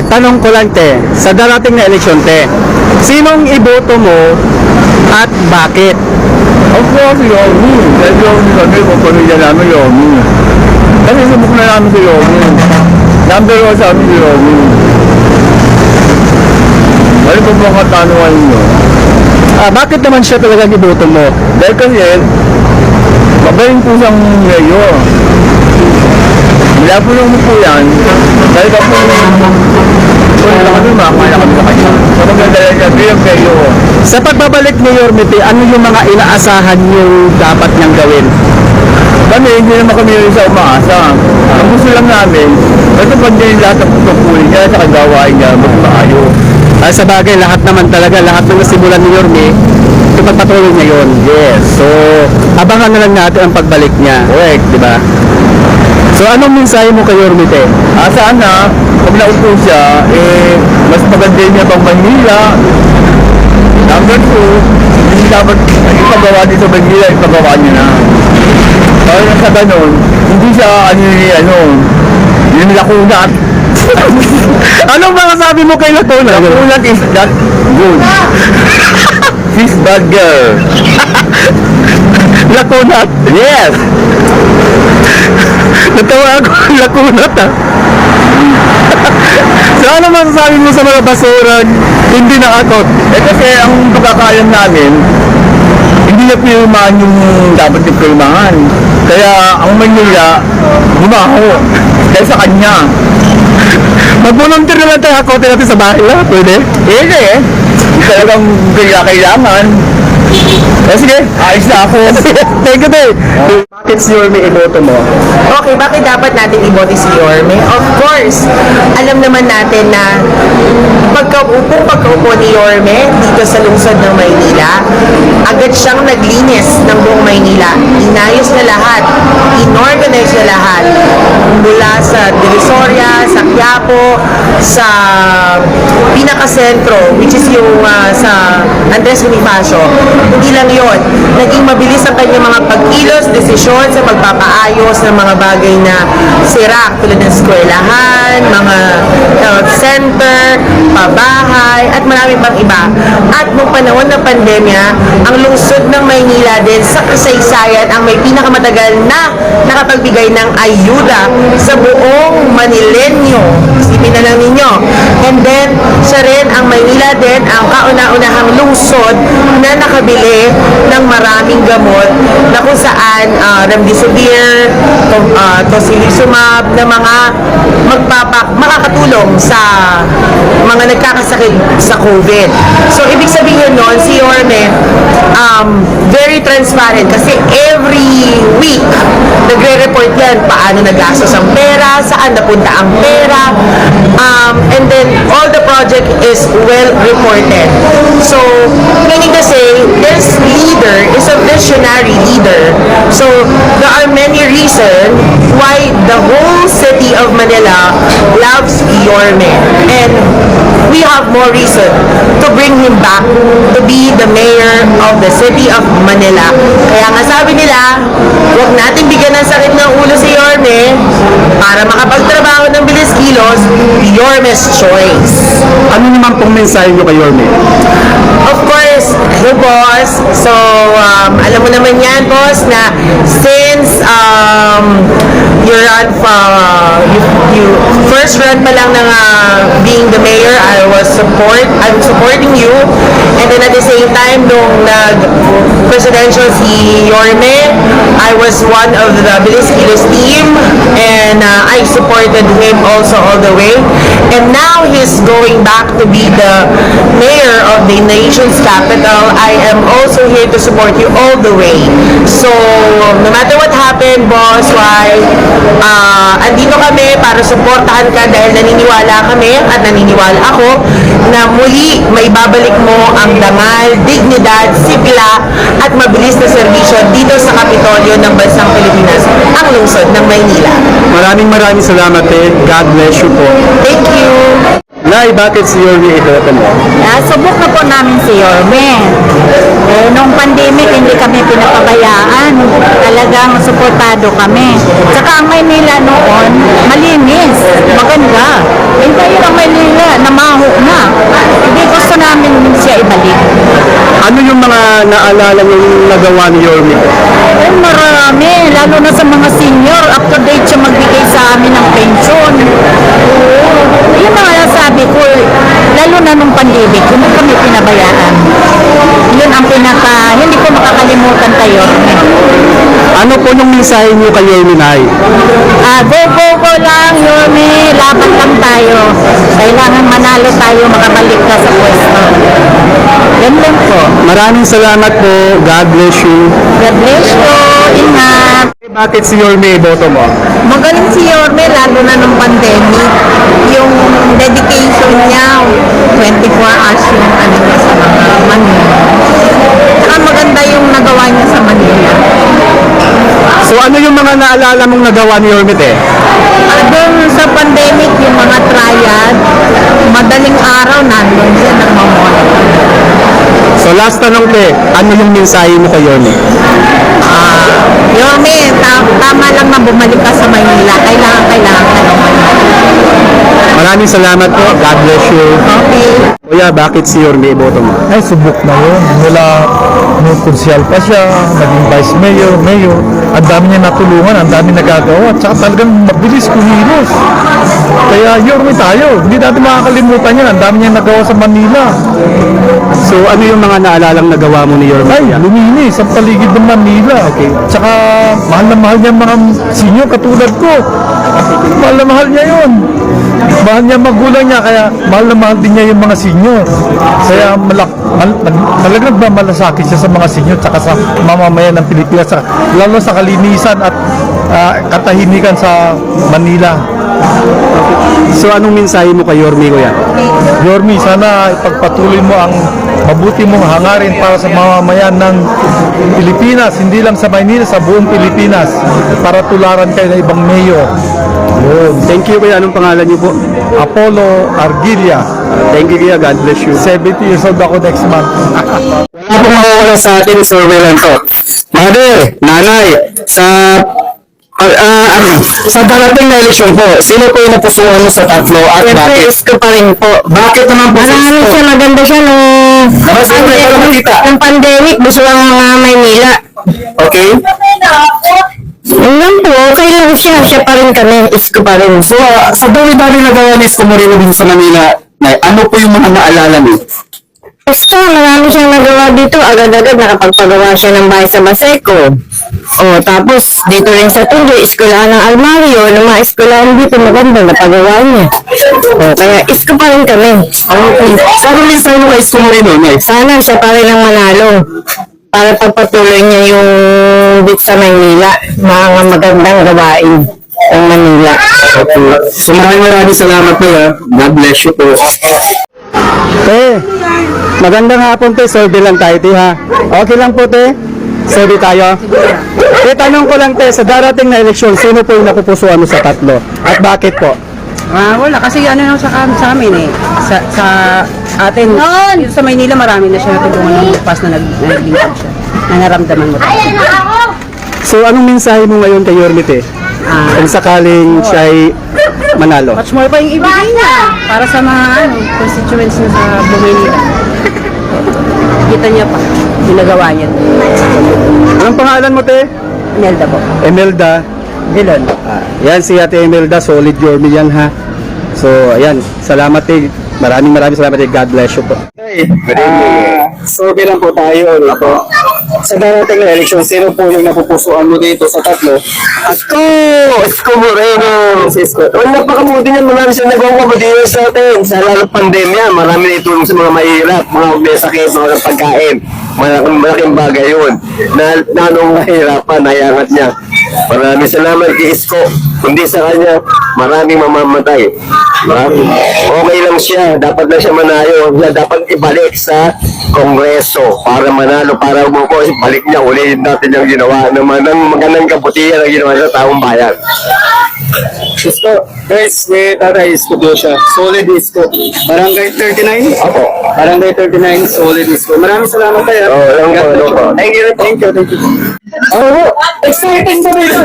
Tanong ko lang sa darating na eleksyon sinong iboto mo at bakit? Ako si Yomi. Dahil Yomi kami, kung pamilya namin Yomi. Kasi subok na namin si Yomi. Number 1 sa amin si Yomi. Ano po mga katanungan nyo? Bakit naman siya talaga iboto mo? Dahil kasi, magaling po siyang mayor. Mula po nung po yan, dahil ka po kung kami makakaya kami sa kanya. So magandala niya, bilang mayor. Sa pagbabalik ni Yorme, ano yung mga inaasahan yung dapat niyang gawin? Kami, hindi naman kami sa umaasa. Ang gusto lang namin, matupad niya yung lahat ng pagkukulin niya sa kagawain niya, mas maayos. Sa bagay, lahat naman talaga, lahat ng nasimulan ni Yorme, ipagpatuloy niya yun. Yes. So, abangan na lang natin ang pagbalik niya. Correct. Di ba? So, anong mensahe mo kay Yorme, Sana, pag naupo siya, mas maganda niya pang Manila. Number 2, hindi dapat ipagawa dito sa Manila, ipagawa niya na. Kaya sa ganun, hindi siya yung lakunat. Anong mga sabi mo kay Lacuna? Lakunat is not good. She's bad girl. Lakunat? Yes. Natawa ako, lakunat So, ano masasabi mo sa mga basurang hindi nakakot? Kasi ang pagkakalam namin, hindi na pirmahan yung dapat yung pirmahan. Kaya ang Manila, bumaho. Dahil sa kanya. Mag-volunteer na lang tayo, hakotin natin sa bahay lang. Pwede? Hindi talagang kailangan. Sige, ayos na ako. Thank you, Bakit si Yorme iboto mo? Okay, bakit dapat natin iboto si Yorme? Of course, alam naman natin na pagkaupo ni Yorme dito sa lungsod ng Maynila, agad siyang naglinis ng buong Maynila. Inayos na lahat, inorganize na lahat. Mula sa Divisoria, sa Quiapo, sa pinakasentro, which is yung sa Andres Bonifacio. Hindi lang yon, naging mabilis ang kanyang mga pagkilos, desisyon sa magpapaayos ng mga bagay na sira, tulad ng eskwelahan, mga health center, pabahay, at marami pang iba. At nung panahon ng pandemya, ang lungsod ng Maynila din sa kasaysayan ang may pinakamatagal na nakapagbigay ng ayuda sa buong Manilenyo. Isipin na lang ninyo. And then, siya rin ang Maynila din ang kauna-unahang lungsod na nakabili ng maraming gamot na kung saan remdesivir, tocilizumab na mga makakatulong sa mga nagkakasakit sa COVID. So, ibig sabihin nun, si Yorme, very transparent kasi every week, nagre-report yan paano nagastos ang pera, saan napunta ang pera, and then all the project is well reported. So, meaning to say, this leader is a visionary leader. So, there are many reasons why the whole city of Manila loves Yorme. And we have more reason to bring him back to be the mayor of the city of Manila. Kaya nga sabi nila, huwag natin bigyan ng sakit ng ulo si Yorme para makapagtrabaho ng bilis kilos, Yorme's choice. Ano naman pong mensahe nyo kay Yorme? Of course, hello boss. So, alam mo naman yan, boss, na since you first run pa lang ng being the mayor, I'm supporting you. And then at the same time, nung nag-presidential si Yorme, I was one of the Bilis Kilos team, and I supported him also all the way. And now he's going back to be the mayor of the nation's capital. I am also here to support you all the way. So, no matter what happened, boss, why, andito kami para supportahan ka dahil naniniwala kami at naniniwala ako na muli maibabalik mo ang dangal, dignidad, sigla at mabilis na serbisyo dito sa Kapitolyo ng Bansang Pilipinas, ang lungsod ng Maynila. Maraming salamat God bless you po. Thank you. Nay, bakit si Yorme iboto mo? Subok na po namin si Yorme. Nung pandemic, hindi kami pinapabayaan. Talagang suportado kami. Saka ang Maynila noon, malinis, maganda. Hindi naalala yung nagawa ni Yorme? Ay, marami, lalo na sa mga senior, up to date siya magbigay sa amin ng pension. Oo. Yung mga nasabi ko, lalo na nung pandemic, hindi kami pinabayaan. Yun ang hindi ko makakalimutan kayo. Ano po yung mensahe niyo kay Yorme, Nay? Go lang, Yorme, laban lang tayo. Kailangan manalo tayo, makabalik ka sa pwesto. Yan lang po. Maraming salamat po. God bless you. God bless you. Ingat. Bakit si Yorme iboto mo? Magaling si Yorme, lalo na nung pandemic. Yung dedication niya, 24 hours yung ano niya sa mga Manila. Saka maganda yung nagawa niya sa Manila. So ano yung mga naalala mong nagawa ni Yorme, te? Doon sa pandemic, yung mga triad, madaling araw nandun siya nagmamonitor. So last tanong, te, ano yung mensahe mo kay Yorme? Yorme, tama lang na bumalik ka sa Manila. Kailangan ka ng Manila. Maraming salamat po. God bless you. Okay. Kuya, bakit si Yorme iboto mo? Ay, subok na yun. Mula nung konsyal pa siya, naging vice mayor, mayor. Ang dami niya natulungan, ang dami nagagawa. At saka talagang mabilis kumilos. Kaya Yorme tayo. Hindi natin makakalimutan yan. Ang dami niya nagawa sa Manila. So ano yung mga naalalang nagawa mo ni Yorme? Ay, kuya? luminis ang paligid ng Manila. Okay. Tsaka mahal na mahal niya mga senior katulad ko. Mahal na mahal niya yun. Mahal niya magulang niya, kaya mahal na mahal din niya yung mga senior. Kaya talagang nagmamalasakit siya sa mga senior tsaka sa mamamayan ng Pilipinas, lalo sa kalinisan at katahimikan sa Manila. So anong mensahe mo kay Yorme, kuya? Yorme, sana ipagpatuloy mo ang mabuti mong hangarin para sa mamamayan ng Pilipinas, hindi lang sa Maynila, sa buong Pilipinas, para tularan kayo ng ibang mayor. Thank you, kuya. Anong pangalan niyo po? Apollo Argilia. Thank you, kuya. God bless you. 70 years old ako next month. Wala pong mawawala sa atin, survey lang to. Mother, nanay, sa darating na eleksyon po, sino po yung napusuan mo sa tatlo at bakit? Isko pa rin po. Bakit naman po Marami siya, maganda siya nung pandemic, gusto lang mga Maynila. Okay? Yun lang po, okay lang siya. Siya pa rin kami, isko pa rin. So, sa dami-dami na gawa ni Isko Moreno din sa Manila, ano po yung mga naalala niyo? Isko, marami siyang nagawa dito. Agad-agad nakapagpagawa siya ng bahay sa Baseco. Tapos dito rin sa Tundo, iskulahan ng Almario. Nung mga iskulahan dito, maganda napagawa niya. Kaya isko pa rin kami. Okay. So, ano mensahe mo kay Isko Moreno, Nay? Sana siya pa rin ang manalo. Para pagpatuloy niya yung dito sa Maynila. Mga magandang gawain ng Manila. Okay. So, maraming salamat po, ha. God bless you po. Magandang hapon, te. Survey lang tayo, te, ha. Okay lang po, te. Survey tayo. Tanong ko lang, te, sa darating na eleksyon, sino po yung napupusuan mo sa tatlo? At bakit po? Wala kasi ano lang sa amin eh. Sa atin, dito sa Maynila marami na siya natulungan ng pas na naglingkod siya. Na naramdaman mo. So, anong mensahe mo ngayon kay Yorme, te? Kung sakaling siya ay manalo. Much more pa yung ibigay niya para sa mga constituents na sa Maynila. Kita niya pa, ginagawa niya. Anong pangalan mo, te? Imelda po. Emelda. Dilon. Yan si Ate Emelda, solid Yorme yan, ha. So, ayan, salamat, te. Maraming salamat, te. God bless you po. Hey, survey lang po tayo. Sa darating na eleksyon, sino po yung napupusuan mo dito sa tatlo? Isko Moreno. Napakabuti niyan, marami siya nagawa dito sa atin. Sa lalo pandemya, marami na itulong sa mga mahirap, mga may sakit, mga pagkain. Malaking bagay yun. Na nung nahirapan, nayangat niya. Maraming salamat kay Isko. Kundi sa kanya, maraming mamamatay. Okay lang siya. Dapat lang siya manayo. Dapat ibalik sa Kongreso para manalo, para umupo. Balik niya, ulitin natin yung ginawa. Ng magandang kabutihan ang ginawa sa taong bayan. Isko, guys, may tatay Isko po siya. Solid Isko. Barangay 39? Opo. Barangay 39, solid Isko. Maraming salamat tayo. Thank you. Exciting pa rin ito.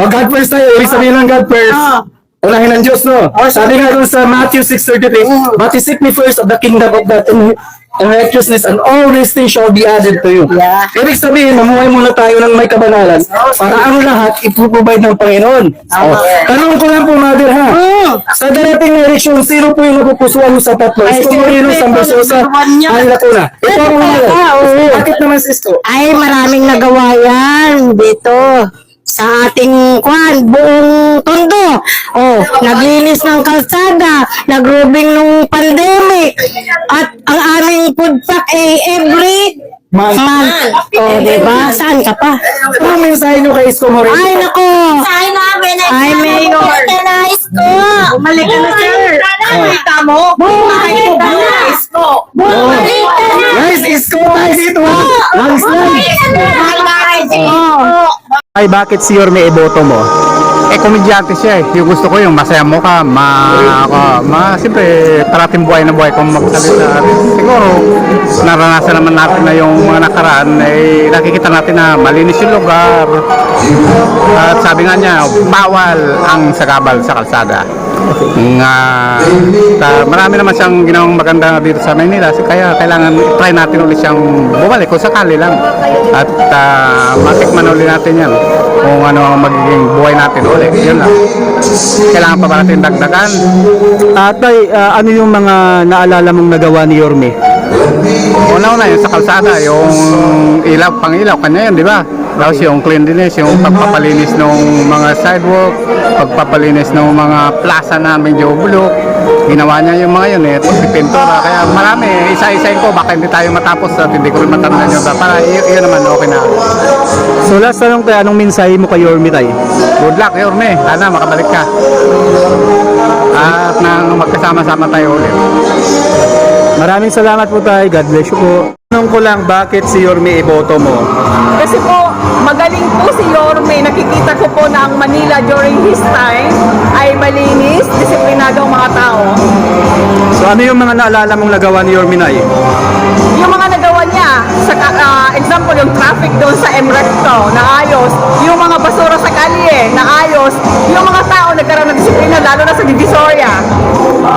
God first tayo. Ibig sabihin ng God first. Unahin ng Diyos, no? Sabi nga doon sa Matthew 6:33, but seek me first of the kingdom of God and and righteousness, and all these things shall be added to you. Yeah. Ibig sabihin, mamuhay muna tayo ng may kabanalan para ang lahat ipuprovide ng Panginoon. Tanong ko lang po, Mother, ha? Sa darating na eleksyon, sino po yung napupusuan mo sa tatlo? Isko Moreno, San Bersosa, ay Lacuna. Ito ang Mother. Bakit naman si Isko? Ay, maraming nagawa yan dito sa ating buong tondo. Oh, naglinis ng kalsada, nagrubing nung pandemic, at ang aming food pack ay every month. Oh, diba? Saan ka pa? Anong mensahe nyo kay Isko Moreno? Ay, nako! Ay, Mayor! Bumalik ka na, sir! Bumalik ka na! Guys, Isko tayo dito, ha? Ay, bakit si Yorme iboto mo? Komedyante siya eh. Yung gusto ko yung masaya mo ka, siyempre, parating buhay na buhay kung magsalita. Siguro, naranasan naman natin na yung mga nakaraan, nakikita natin na malinis yung lugar. At sabi nga niya, bawal ang sagabal sa kalsada. Marami naman siyang ginawang maganda dito sa Maynila, kaya kailangan try natin ulit siyang bumalik kung sakali lang. At matikman ulit natin yan kung ano ang magiging buhay natin ulit. Yun lang. Kailangan pa ba natin dagdagan? Tay, ano yung mga naalala mong nagawa ni Yorme? Una-una yung sa kalsada, yung ilaw, pang-ilaw, kanya yun, di ba? Tapos yung cleanliness, yung pagpapalinis ng mga sidewalk, pagpapalinis ng mga plaza na medyo bulok. Ginawa niya yung mga yun pagpipintura. Kaya marami, isa-isain ko, baka hindi tayo matapos at hindi ko rin matandaan yun. Para yun naman, okay na. So last tanong tayo, anong mensahe mo kay Yorme, Tay? Good luck, Yorme. Sana makabalik ka. At nang magkasama-sama tayo ulit. Maraming salamat po, Tay. God bless you po. Tanong ko lang, bakit si Yorme iboto mo? Kasi po, magaling po si Yorme. Nakikita ko po na ang Manila during his time ay malinis, disiplinado ang mga tao. So ano yung mga naalala mong nagawa ni Yorme, Nay? Yung mga nagawa niya, sa example, yung traffic doon sa Recto, naayos. Yung mga basura sa kalye, naayos. Yung mga tao nagkaroon ng disiplina, lalo na sa Divisoria.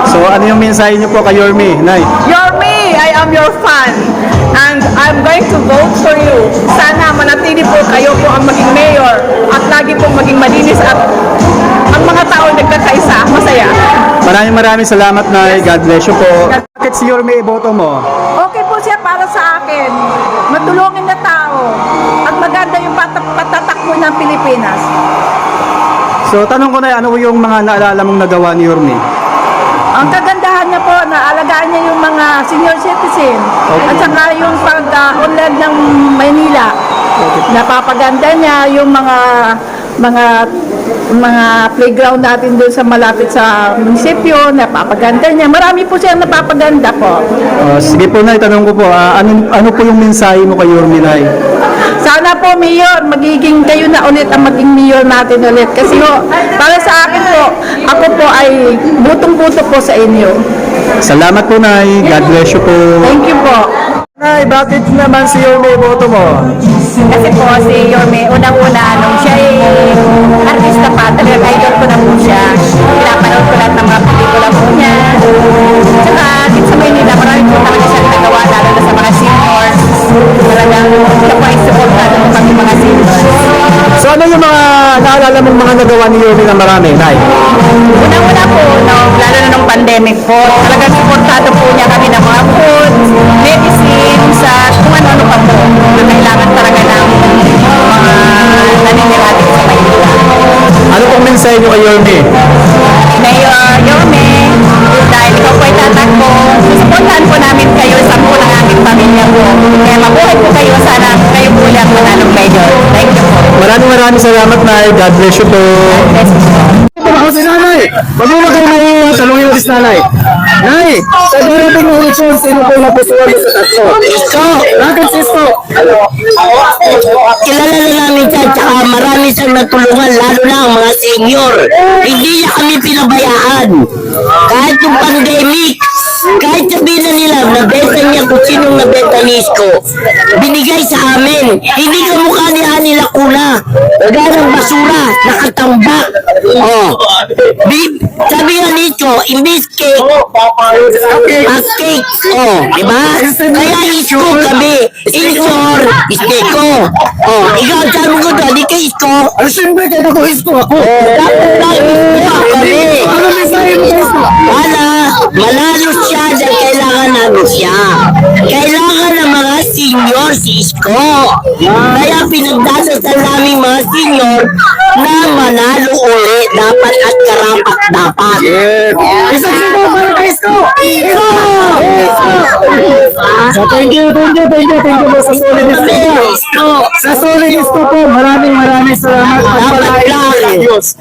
So ano yung mensahe niyo po kay Yorme, Nay? Yorme, I am your fan. And I'm going to vote for you. Sana manatili po kayo po ang maging mayor at lagi pong maging malinis at ang mga tao nagkakaisa, masaya. Maraming salamat, Nay. God bless you po. Bakit si Yorme iboto mo? Okay po siya para sa akin. Matulungin na tao at maganda yung patatakbo ng Pilipinas. So tanong ko, Nay, ano yung mga naalala mong nagawa ni Yorme? Ang kagandahan niya po, naalagaan niya yung mga senior citizen at saka yung pag-unlad ng Maynila. Napapaganda niya yung mga playground natin doon sa malapit sa munisipyo, napapaganda niya. Marami po siya napapaganda po. Sige po, Nay, tanong ko po, ano po yung mensahe mo kay Yorme, Nay? Sana po, Mayor, magiging kayo na ulit ang maging Mayor natin ulit. Kasi ho, para sa akin po, ako po ay butong-buto po sa inyo. Salamat po, Nay. God bless you po. Thank you po. Nay, bakit naman si Yorme iboto mo? Kasi po si Yorme, unang-una, nung siya ay artista pa, talagang idol ko na po siya. Pinapanood ko lahat ng mga pelikula po niya. Tsaka dito sa Maynila, marami po talaga siya nagawa, lalo na sa mga seniors. Talagang siya po ay supportado po kami mga seniors. So ano yung mga naalala mong mga nagawa ni Yorme na marami, Nay? Unang-una po, lalo na nung pandemic po, talagang supportado po niya kami ng mga food, medicines, at kung ano-ano pa po na kailangan talaga ng mga naninirahan sa Maynila. Ano pong mensahe nyo kay Yorme? Mayor Yorme, dahil ikaw po ay tatakbo, susuportahan po namin kayo sa po ng aming pamilya po. Kaya mabuhay po kayo, sana kayo po ulit ang mananong mayor. Thank you po. Maraming salamat, Nay. God bless you po. Ako si Nanay. Mabuhay kayo may tanongin natin si Nanay. Nay, sa darating ng eleksyon, sino po napusuan mo sa tatlo? Isko! Bakit si Isko? Kilala na namin siya, tsaka marami siyang natulungan, lalo na ang mga senior. Hindi niya kami pinabayaan. Kahit yung pandemic, kahit sabihin na nila, nabesan niya ng kung sinong nabenta ni Isko. Binigay sa amin. Hindi ka mukha ni Ani Lacuna. Ganang basura, nakatambak. Oh. Sabi nga ni Isko, imbis cake, cake. Oh, diba? Kaya Isko kami. Iskor, Isko. Oh, ikaw ang sabi ko doon, di ka Isko. Ano siyempre kaya ako Isko ako? Dapat na Isko kami. Manalo siya dahil kailangan namin siya. Kailangan ng mga senior si Isko. Kaya pinagdadasal namin mga senior na manalo uli dapat at karapat dapat. Isang sino para kay Isko! Isko! So, thank you po sa solid Isko. Isko. Sa solid Isko po, maraming salamat. Dapat lang. Diyos.